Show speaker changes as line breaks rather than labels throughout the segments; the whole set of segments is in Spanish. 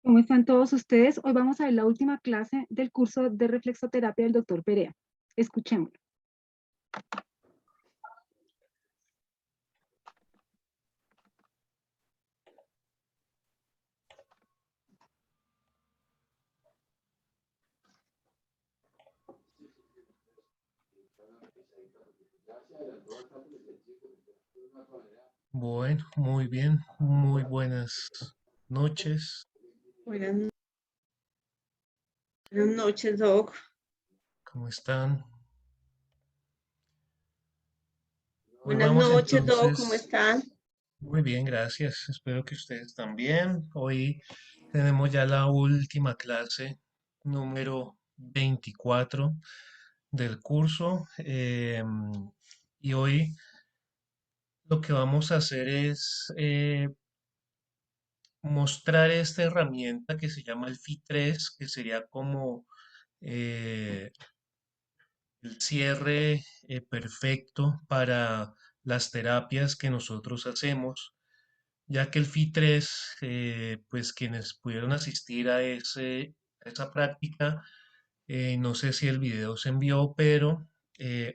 ¿Cómo están todos ustedes? Hoy vamos a ver la última clase del curso de reflexoterapia del doctor Perea. Escuchémoslo.
Bueno, muy bien, muy buenas noches.
Buenas, buenas noches, Doc.
¿Cómo están? Hoy
Buenas
vamos
noches, Doc. ¿Cómo
entonces,
están?
muy bien, gracias. Espero que ustedes también. Hoy tenemos ya la última clase, número 24 del curso. Y hoy lo que vamos a hacer es mostrar esta herramienta que se llama el FI3, que sería como eh, el cierre perfecto para las terapias que nosotros hacemos, ya que el FI3, pues quienes pudieron asistir a esa práctica, no sé si el video se envió, pero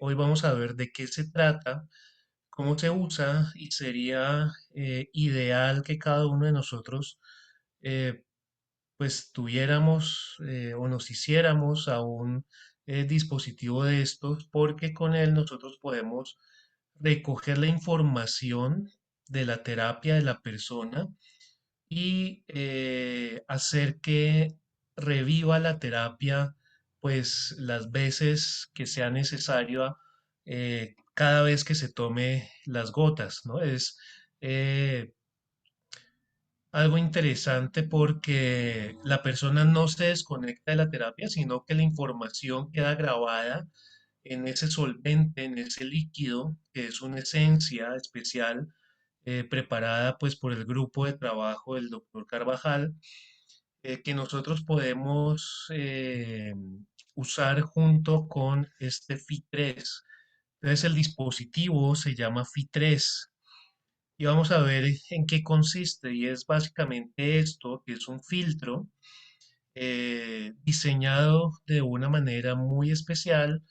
hoy vamos a ver de qué se trata, cómo se usa y sería ideal que cada uno de nosotros eh, pues tuviéramos o nos hiciéramos a un dispositivo de estos, porque con él nosotros podemos recoger la información de la terapia de la persona y hacer que reviva la terapia pues las veces que sea necesario, cada vez que se tome las gotas, ¿no? Es eh, algo interesante porque la persona no se desconecta de la terapia, sino que la información queda grabada en ese solvente, en ese líquido, que es una esencia especial preparada pues por el grupo de trabajo del doctor Carvajal, que nosotros podemos usar junto con este FI3. Entonces el dispositivo se llama FI3 y vamos a ver en qué consiste. Y es básicamente esto, que es un filtro diseñado de una manera muy especial,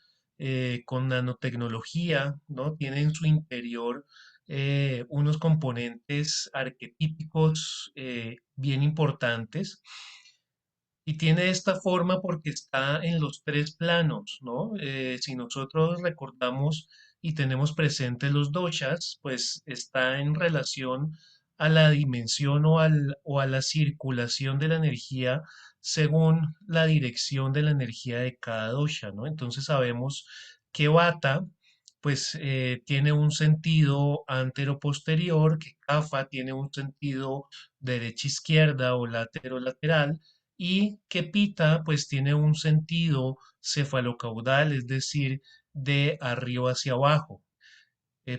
con nanotecnología, ¿no? Tiene en su interior unos componentes arquetípicos bien importantes. Y tiene esta forma porque está en los tres planos, ¿no? Si nosotros recordamos y tenemos presentes los doshas, pues está en relación a la dimensión o a la circulación de la energía según la dirección de la energía de cada dosha, ¿no? Entonces sabemos que Vata, pues tiene un sentido antero-posterior, que Kapha tiene un sentido derecha-izquierda o latero-lateral, y que pita pues tiene un sentido cefalocaudal, es decir, de arriba hacia abajo.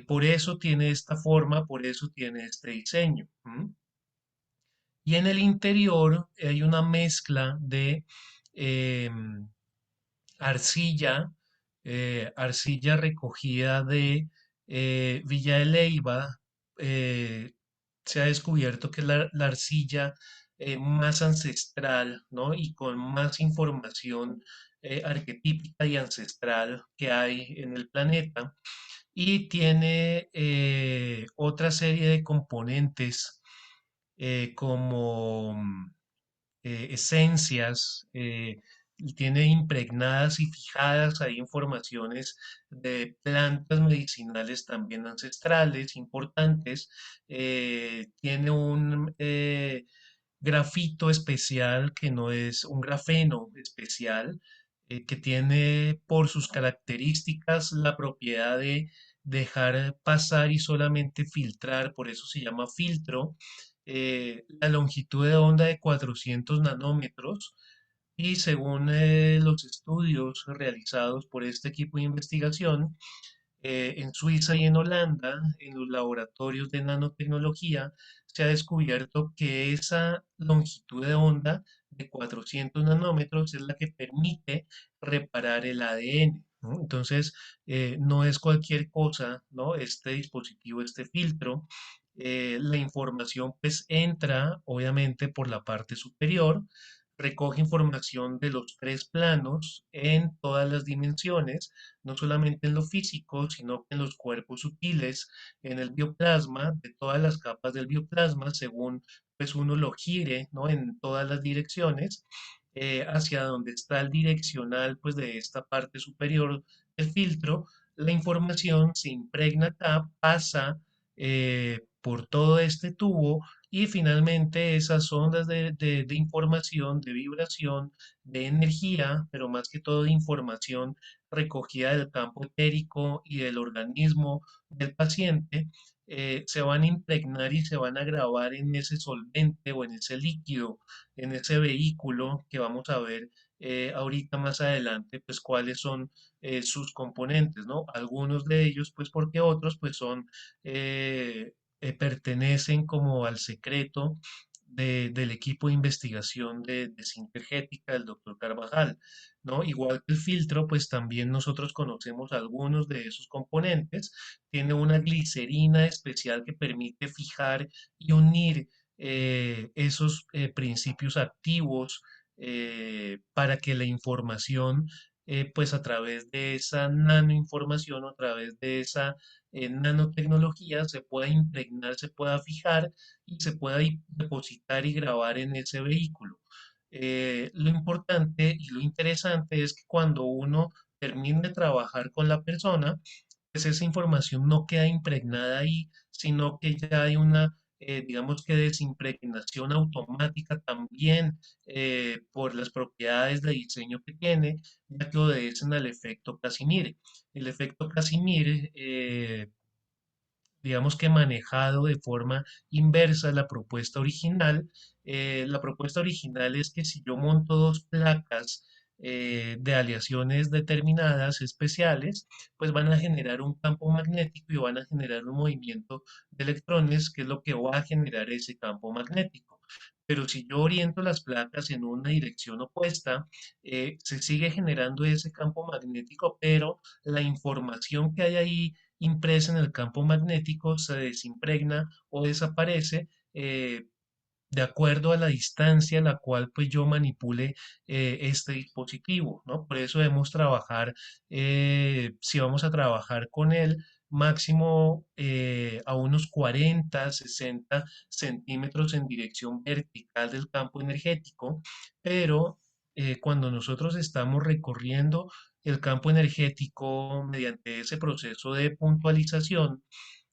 Por eso tiene esta forma, por eso tiene este diseño. ¿M? Y en el interior hay una mezcla de arcilla, arcilla recogida de Villa de Leyva. eh, Se ha descubierto que es la arcilla más ancestral, ¿no? Y con más información arquetípica y ancestral que hay en el planeta. Y tiene otra serie de componentes como esencias, y tiene impregnadas y fijadas ahí informaciones de plantas medicinales también ancestrales, importantes. Tiene un grafito especial que no es un grafeno especial, que tiene por sus características la propiedad de dejar pasar y solamente filtrar, por eso se llama filtro, la longitud de onda de 400 nanómetros. Y según los estudios realizados por este equipo de investigación, en Suiza y en Holanda, en los laboratorios de nanotecnología, se ha descubierto que esa longitud de onda de 400 nanómetros es la que permite reparar el ADN, ¿no? Entonces, no es cualquier cosa, ¿no? Este dispositivo, este filtro, La información pues entra obviamente por la parte superior, recoge información de los tres planos en todas las dimensiones, no solamente en lo físico, sino en los cuerpos sutiles, en el bioplasma, de todas las capas del bioplasma, según pues uno lo gire, ¿no? En todas las direcciones, hacia donde está el direccional pues de esta parte superior del filtro, la información se impregna acá, pasa por todo este tubo y finalmente esas ondas de información, de vibración, de energía, pero más que todo de información recogida del campo etérico y del organismo del paciente, se van a impregnar y se van a grabar en ese solvente o en ese líquido, en ese vehículo que vamos a ver ahorita más adelante, pues cuáles son sus componentes, ¿no? Algunos de ellos, pues porque otros, pues son pertenecen como al secreto del equipo de investigación de Sintergética del doctor Carvajal, ¿no? Igual que el filtro, pues también nosotros conocemos algunos de esos componentes. Tiene una glicerina especial que permite fijar y unir esos principios activos para que la información, pues a través de esa nanoinformación o a través de esa nanotecnología se pueda impregnar, se pueda fijar y se pueda depositar y grabar en ese vehículo. Lo importante y lo interesante es que cuando uno termine de trabajar con la persona, pues esa información no queda impregnada ahí, sino que ya hay una, digamos que desimpregnación automática también por las propiedades de diseño que tiene, ya que obedecen al efecto Casimir. El efecto Casimir digamos que manejado de forma inversa la propuesta original. La propuesta original es que si yo monto dos placas de aleaciones determinadas, especiales, pues van a generar un campo magnético y van a generar un movimiento de electrones, que es lo que va a generar ese campo magnético. Pero si yo oriento las placas en una dirección opuesta, se sigue generando ese campo magnético, pero la información que hay ahí impresa en el campo magnético se desimpregna o desaparece de acuerdo a la distancia a la cual pues yo manipule este dispositivo, ¿no? Por eso debemos trabajar, si vamos a trabajar con él, máximo a unos 40, 60 centímetros en dirección vertical del campo energético, pero cuando nosotros estamos recorriendo el campo energético mediante ese proceso de puntualización,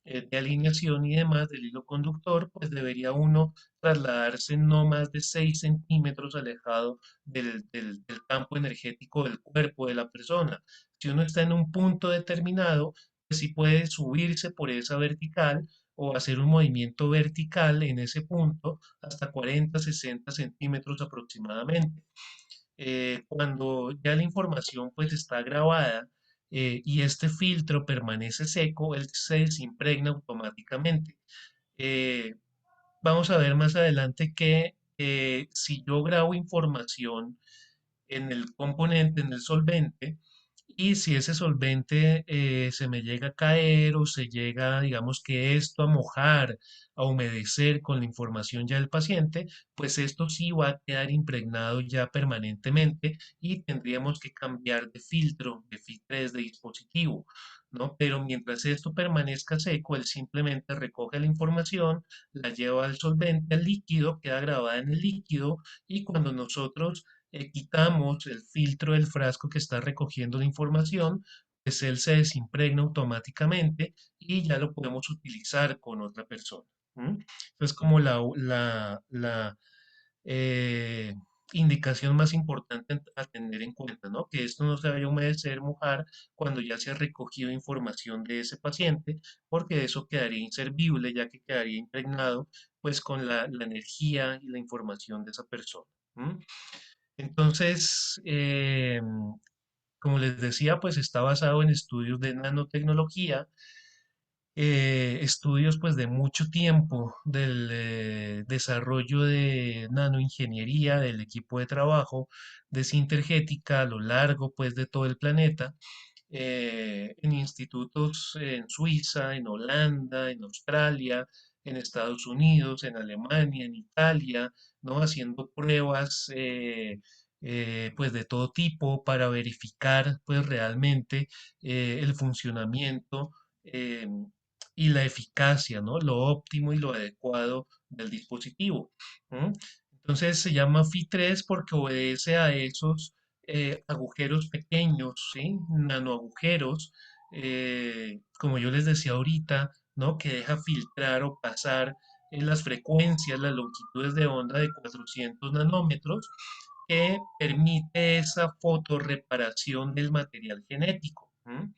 de alineación y demás del hilo conductor, pues debería uno trasladarse no más de 6 centímetros alejado del campo energético del cuerpo de la persona. Si uno está en un punto determinado, pues sí puede subirse por esa vertical o hacer un movimiento vertical en ese punto hasta 40, 60 centímetros aproximadamente. Cuando ya la información pues está grabada y este filtro permanece seco, él se desimpregna automáticamente. Eh, Vamos a ver más adelante que si yo grabo información en el componente, en el solvente, y si ese solvente se me llega a caer o se llega, digamos que esto a mojar, a humedecer con la información ya del paciente, pues esto sí va a quedar impregnado ya permanentemente y tendríamos que cambiar de filtro, de filtres de dispositivo, ¿no? Pero mientras esto permanezca seco, él simplemente recoge la información, la lleva al solvente, al líquido, queda grabada en el líquido y cuando nosotros quitamos el filtro del frasco que está recogiendo la información, pues él se desimpregna automáticamente y ya lo podemos utilizar con otra persona. ¿M? Entonces, como la eh, indicación más importante a tener en cuenta, ¿no? Que esto no se vaya a humedecer, mojar cuando ya se ha recogido información de ese paciente, porque eso quedaría inservible, ya que quedaría impregnado, pues, con la energía y la información de esa persona. ¿M? Entonces, como les decía, pues está basado en estudios de nanotecnología, estudios pues de mucho tiempo del desarrollo de nanoingeniería del equipo de trabajo de Sintergética a lo largo pues de todo el planeta, en institutos en Suiza, en Holanda, en Australia, en Estados Unidos, en Alemania, en Italia, ¿no? Haciendo pruebas pues de todo tipo para verificar pues realmente el funcionamiento eh, y la eficacia, ¿no? Lo óptimo y lo adecuado del dispositivo. ¿M? Entonces se llama Fi3 porque obedece a esos agujeros pequeños, ¿sí? Nanoagujeros, como yo les decía ahorita, ¿no? Que deja filtrar o pasar en las frecuencias, las longitudes de onda de 400 nanómetros, que permite esa fotorreparación del material genético. ¿M?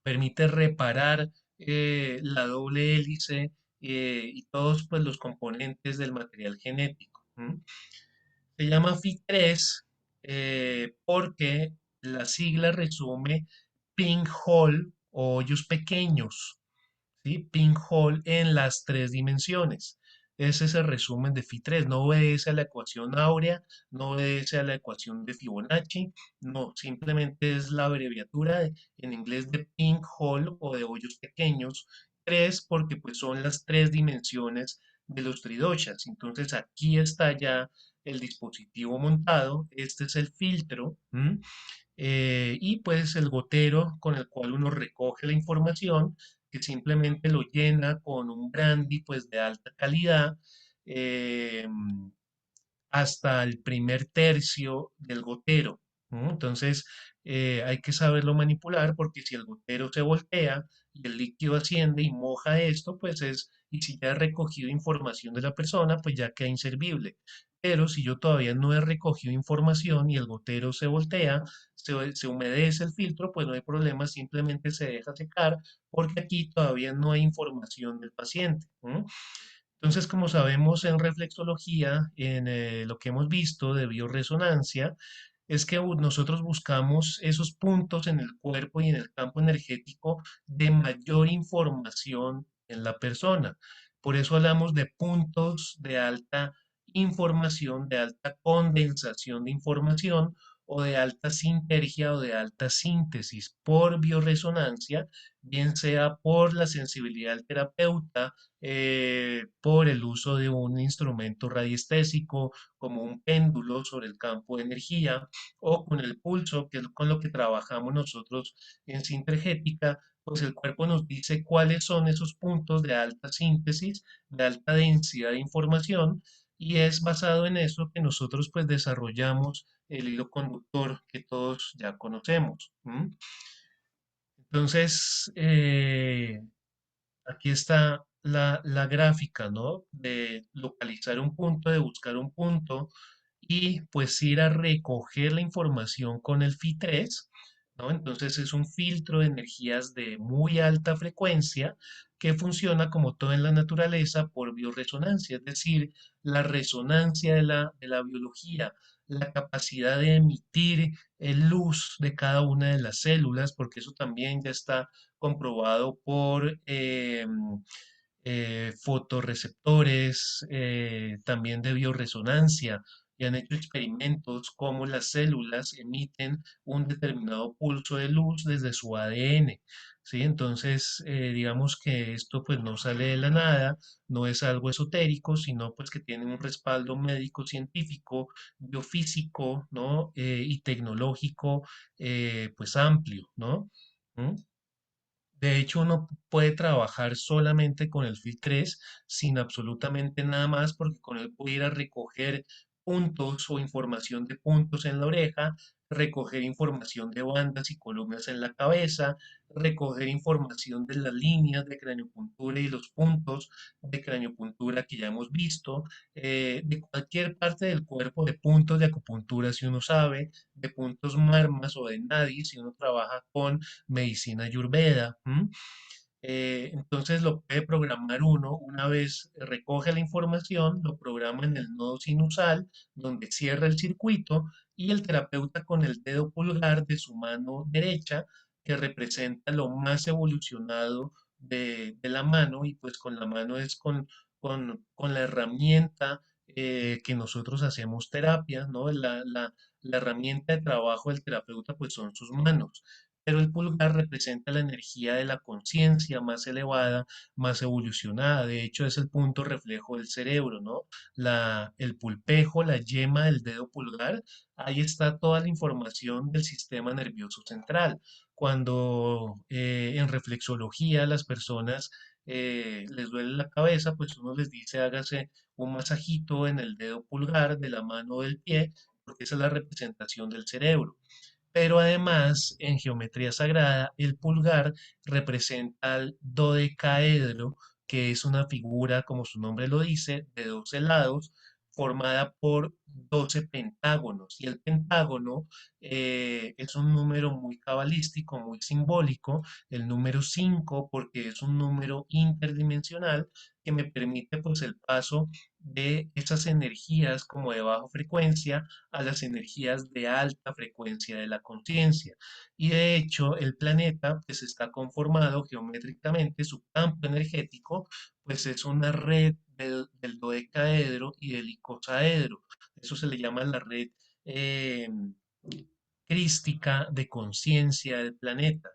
Permite reparar la doble hélice y todos pues, los componentes del material genético. ¿M? Se llama Fi3 porque la sigla resume pinhole o hoyos pequeños, ¿sí? Pinhole en las tres dimensiones. Ese es el resumen de Phi3. No obedece a la ecuación áurea, no obedece a la ecuación de Fibonacci, no, simplemente es la abreviatura en inglés de pinhole o de hoyos pequeños. Tres porque pues son las tres dimensiones de los tridoshas. Entonces aquí está ya el dispositivo montado. Este es el filtro. ¿M? Y pues el gotero con el cual uno recoge la información, que simplemente lo llena con un brandy pues de alta calidad eh, hasta el primer tercio del gotero. ¿No? Entonces hay que saberlo manipular porque si el gotero se voltea y el líquido asciende y moja esto, pues y si ya he recogido información de la persona, pues ya queda inservible. Pero si yo todavía no he recogido información y el gotero se voltea, se humedece el filtro, pues no hay problema, simplemente se deja secar porque aquí todavía no hay información del paciente. ¿No? Entonces, como sabemos en reflexología, en lo que hemos visto de bioresonancia, es que nosotros buscamos esos puntos en el cuerpo y en el campo energético de mayor información en la persona. Por eso hablamos de puntos de alta información, de alta condensación de información o de alta sinergia o de alta síntesis por bioresonancia, bien sea por la sensibilidad del terapeuta, por el uso de un instrumento radiestésico como un péndulo sobre el campo de energía o con el pulso, que es con lo que trabajamos nosotros en Sintergética, pues el cuerpo nos dice cuáles son esos puntos de alta síntesis, de alta densidad de información y es basado en eso que nosotros pues desarrollamos el hilo conductor que todos ya conocemos. ¿M? Entonces, aquí está la gráfica, ¿no? De localizar un punto, de buscar un punto y pues ir a recoger la información con el Fi3, ¿no? Entonces es un filtro de energías de muy alta frecuencia que funciona como todo en la naturaleza por bioresonancia, es decir, la resonancia de la biología, la capacidad de emitir luz de cada una de las células, porque eso también ya está comprobado por fotorreceptores, también de bioresonancia, y han hecho experimentos cómo las células emiten un determinado pulso de luz desde su ADN. ¿Sí? Entonces, digamos que esto pues no sale de la nada, no es algo esotérico, sino pues que tiene un respaldo médico, científico, biofísico, ¿no? Y tecnológico pues amplio, ¿no? ¿Mm? De hecho, uno puede trabajar solamente con el FIT3 sin absolutamente nada más, porque con él puede ir a recoger puntos o información de puntos en la oreja, recoger información de bandas y columnas en la cabeza, recoger información de las líneas de craniopuntura y los puntos de craniopuntura que ya hemos visto, de cualquier parte del cuerpo, de puntos de acupuntura si uno sabe, de puntos marmas o de nadis si uno trabaja con medicina ayurveda. ¿M? Entonces lo puede programar uno, una vez recoge la información, lo programa en el nodo sinusal, donde cierra el circuito, y el terapeuta con el dedo pulgar de su mano derecha, que representa lo más evolucionado de la mano, y pues con la mano es con la herramienta que nosotros hacemos terapia, ¿no? La herramienta de trabajo del terapeuta pues son sus manos. pero el pulgar representa la energía de la conciencia más elevada, más evolucionada. De hecho, es el punto reflejo del cerebro, ¿no? El pulpejo, la yema del dedo pulgar, ahí está toda la información del sistema nervioso central. Cuando en reflexología las personas les duele la cabeza, pues uno les dice hágase un masajito en el dedo pulgar de la mano o del pie, porque esa es la representación del cerebro. Pero además, en geometría sagrada, el pulgar representa al dodecaedro, que es una figura, como su nombre lo dice, de 12 lados, formada por 12 pentágonos. Y el pentágono es un número muy cabalístico, muy simbólico, el número 5, porque es un número interdimensional que me permite pues el paso de esas energías como de baja frecuencia a las energías de alta frecuencia de la conciencia. Y de hecho, el planeta pues está conformado geométricamente, su campo energético pues es una red del dodecaedro y del icosaedro. Eso se le llama la red eh, crística de conciencia del planeta.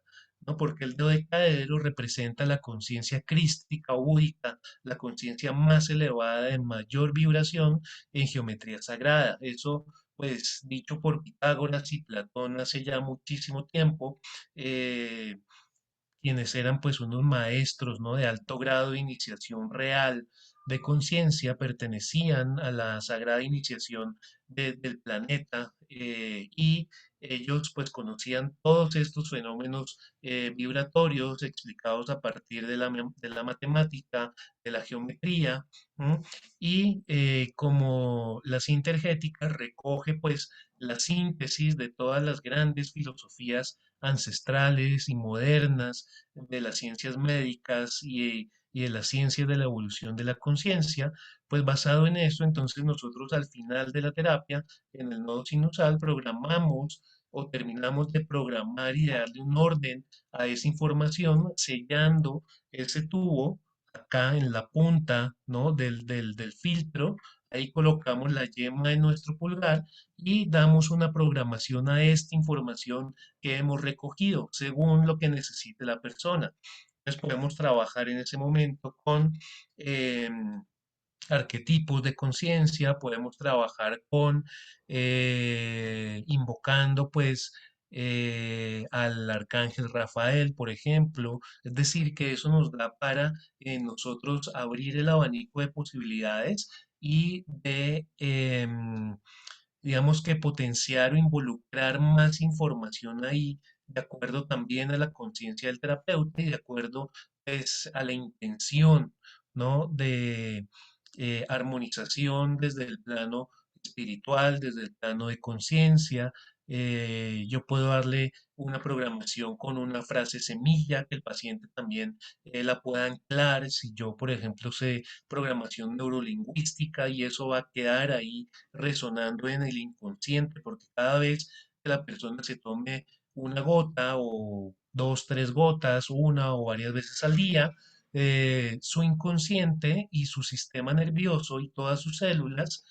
¿No? Porque el dodecaedro representa la conciencia crística o búdica, la conciencia más elevada de mayor vibración en geometría sagrada. Eso, pues, dicho por Pitágoras y Platón hace ya muchísimo tiempo, eh, quienes eran pues unos maestros, ¿no? De alto grado de iniciación real de conciencia, pertenecían a la sagrada iniciación del planeta y ellos pues conocían todos estos fenómenos vibratorios explicados a partir de la matemática, de la geometría, ¿m? Y como la sintergética recoge pues la síntesis de todas las grandes filosofías ancestrales y modernas de las ciencias médicas y de las ciencias de la evolución de la conciencia, pues basado en eso, entonces nosotros al final de la terapia, en el nodo sinusal, programamos o terminamos de programar y de darle un orden a esa información, sellando ese tubo acá en la punta, ¿no? del filtro. Ahí colocamos la yema de nuestro pulgar y damos una programación a esta información que hemos recogido según lo que necesite la persona. Entonces podemos trabajar en ese momento con arquetipos de conciencia, podemos trabajar con invocando pues al arcángel Rafael, por ejemplo, es decir, que eso nos da para nosotros abrir el abanico de posibilidades y de digamos que potenciar o involucrar más información ahí, de acuerdo también a la conciencia del terapeuta y de acuerdo pues, a la intención, ¿no? De armonización desde el plano espiritual, desde el plano de conciencia. Yo puedo darle una programación con una frase semilla que el paciente también la pueda anclar. Si yo, por ejemplo, sé programación neurolingüística y eso va a quedar ahí resonando en el inconsciente, porque cada vez que la persona se tome una gota o dos, tres gotas, una o varias veces al día, su inconsciente y su sistema nervioso y todas sus células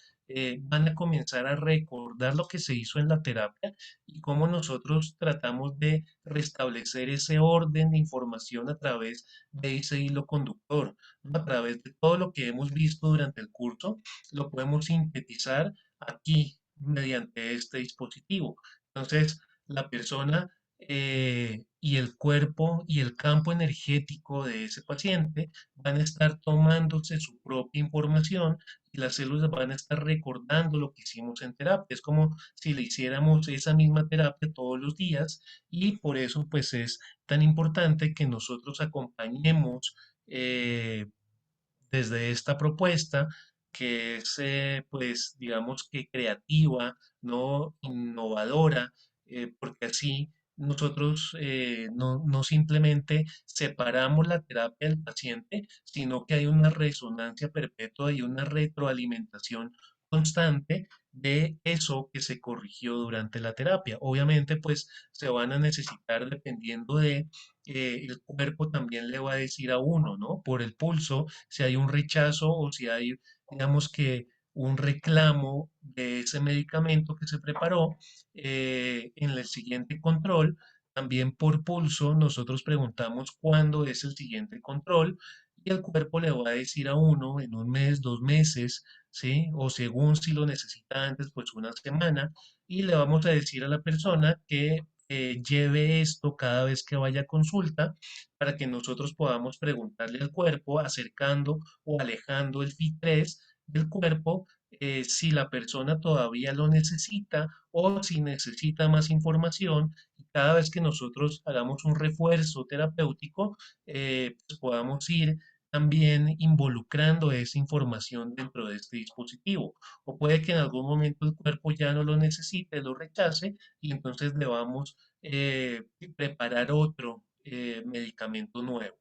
van a comenzar a recordar lo que se hizo en la terapia y cómo nosotros tratamos de restablecer ese orden de información a través de ese hilo conductor, ¿no? A través de todo lo que hemos visto durante el curso, lo podemos sintetizar aquí mediante este dispositivo. Entonces, la persona y el cuerpo y el campo energético de ese paciente van a estar tomándose su propia información y las células van a estar recordando lo que hicimos en terapia. Es como si le hiciéramos esa misma terapia todos los días y por eso pues es tan importante que nosotros acompañemos desde esta propuesta que es, pues, digamos que creativa, no innovadora, porque así nosotros no simplemente separamos la terapia del paciente, sino que hay una resonancia perpetua y una retroalimentación constante de eso que se corrigió durante la terapia. Obviamente, pues se van a necesitar, dependiendo de el cuerpo también le va a decir a uno, ¿no? Por el pulso, si hay un rechazo o si hay, digamos que, un reclamo de ese medicamento que se preparó en el siguiente control. También por pulso, nosotros preguntamos cuándo es el siguiente control y el cuerpo le va a decir a uno en un mes, 2 meses, ¿sí? O según si lo necesita antes, pues una semana. Y le vamos a decir a la persona que lleve esto cada vez que vaya a consulta para que nosotros podamos preguntarle al cuerpo, acercando o alejando el FI3 del cuerpo, si la persona todavía lo necesita o si necesita más información. Y cada vez que nosotros hagamos un refuerzo terapéutico, pues podamos ir también involucrando esa información dentro de este dispositivo. O puede que en algún momento el cuerpo ya no lo necesite, lo rechace y entonces debamos preparar otro medicamento nuevo.